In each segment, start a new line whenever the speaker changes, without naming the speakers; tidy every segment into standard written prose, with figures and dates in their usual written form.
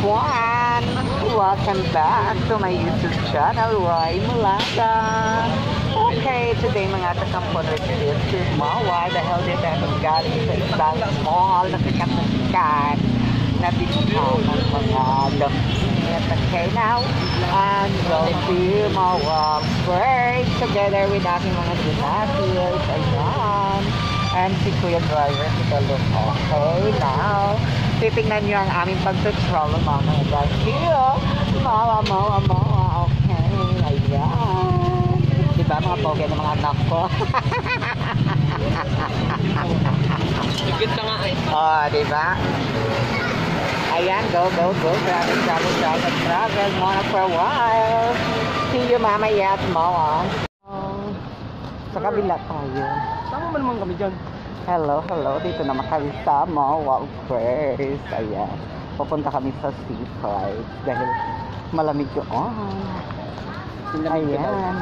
Juan! Welcome back to my YouTube channel, Roy Mulaga. Okay, today mga kakampon reviews to Mawai dahil dito ako galing sa isang mall na sikat na binigyan ng mga damit. Okay, now I'm going to Mawai first together with aking mga dinatiles. Ayan. And si Kuya Driver, kita look okay now. Titingnan nyo ang aming pagtutrol mga guys. Here, mawa, okay. Ayan. Diba mga pogi ng mga anak ko?
Higit na nga eh.
Oh, diba? Ayan, go. Travel muna for a while. See you mamaya at mawa. Sa kabila tayo.
Sama mo naman kami dyan.
Hello. Dito naman kami sa Mawal first. Ayan. Pupunta kami sa seaside dahil malamig yun. Ayan.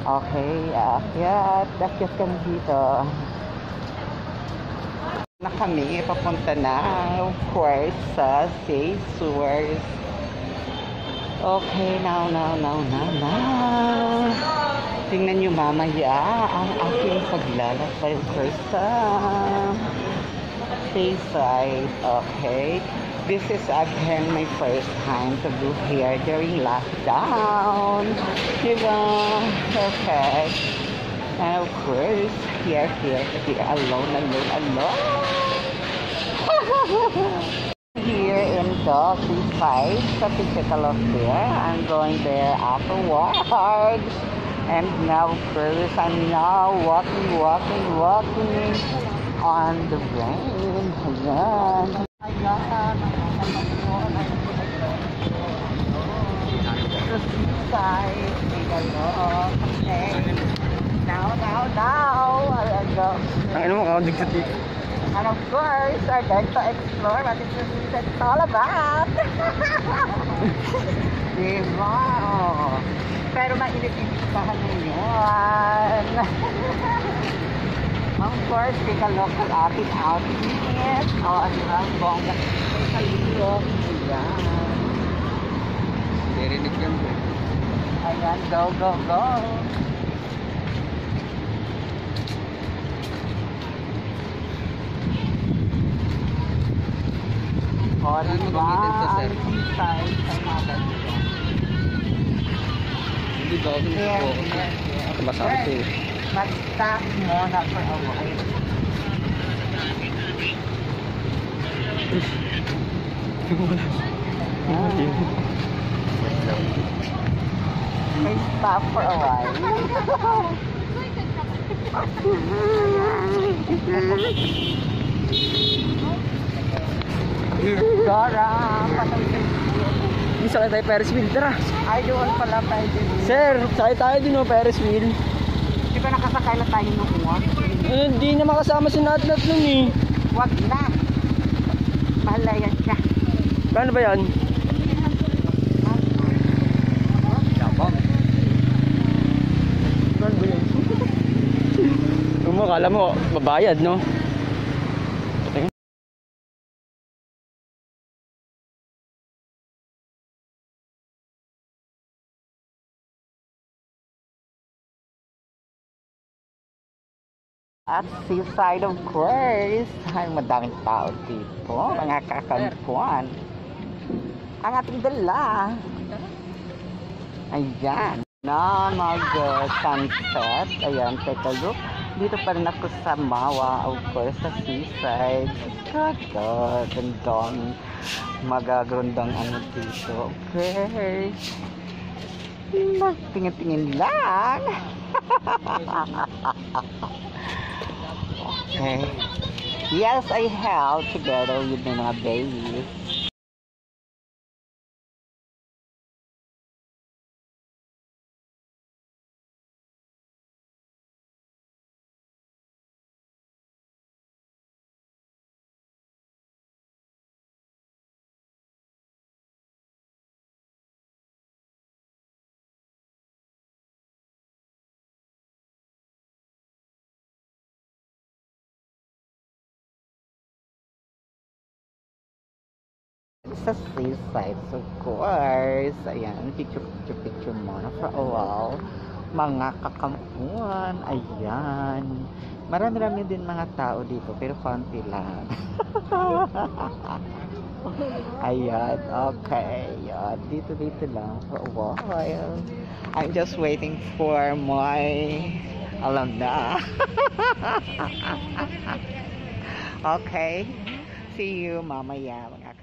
Okay. Akyat kami dito. Na kami. Papunta na. Of course sa Seashores. Okay. Now. Tingnan nyo mamaya ang aking paglalakbay first Seaside. Okay. This is again my first time to do here during lockdown. Diba? Okay. And of course, here, alone. Here in the Seaside, sa Pichicalo there. I'm going there afterwards. And now, first, I'm now walking on the rain. Ayan. The seaside. Okay. Now. Ayan go.
Ang ino mo kaundig sa tip.
And of course, I'm going to explore what is the seaside all about. Diba? Pero mainit-init pa ngayon. Of course, take a look at ating outfit. Diba? Bongga. Take a look. Ayan.
Narinig yan po.
Ayan, go. Diba? Ang seaside sa mga
Hindi ba ako
Here.
masabi ito eh.
Mag-stop muna for a while. Stop for a while. Dora,
Sakay tayo Ferris wheel, tara.
ay doon pala tayo din.
Sir, sakay tayo din o Ferris wheel.
Di ba nakasakay na tayo nung uwan?
Hindi na makasama si Natnat nun eh.
Wag na. Bahala yan siya.
Paano ba yan?
Sabang.
Paano ba yan? Kala mo, babayad no? At seaside of course. Ay, madaming tao dito. Mga kakampuan. Ang ating dala. Ayan. Na mag-sunset. Ayan, take a look. Dito pa rin ako sa Mawa. Of course, sa seaside. Gandang magagrundang ano dito. Okay. Tingin-tingin lang. Okay. Yes, I have together with my mga babies. sa seaside, of course. Ayan, picture muna for a while. Mga kakampuan, ayan. Marami-rami din mga tao dito, pero konti lang. Ayan, okay. Ayan, dito lang for a while. I'm just waiting for my, alam na. Okay, see you mamaya mga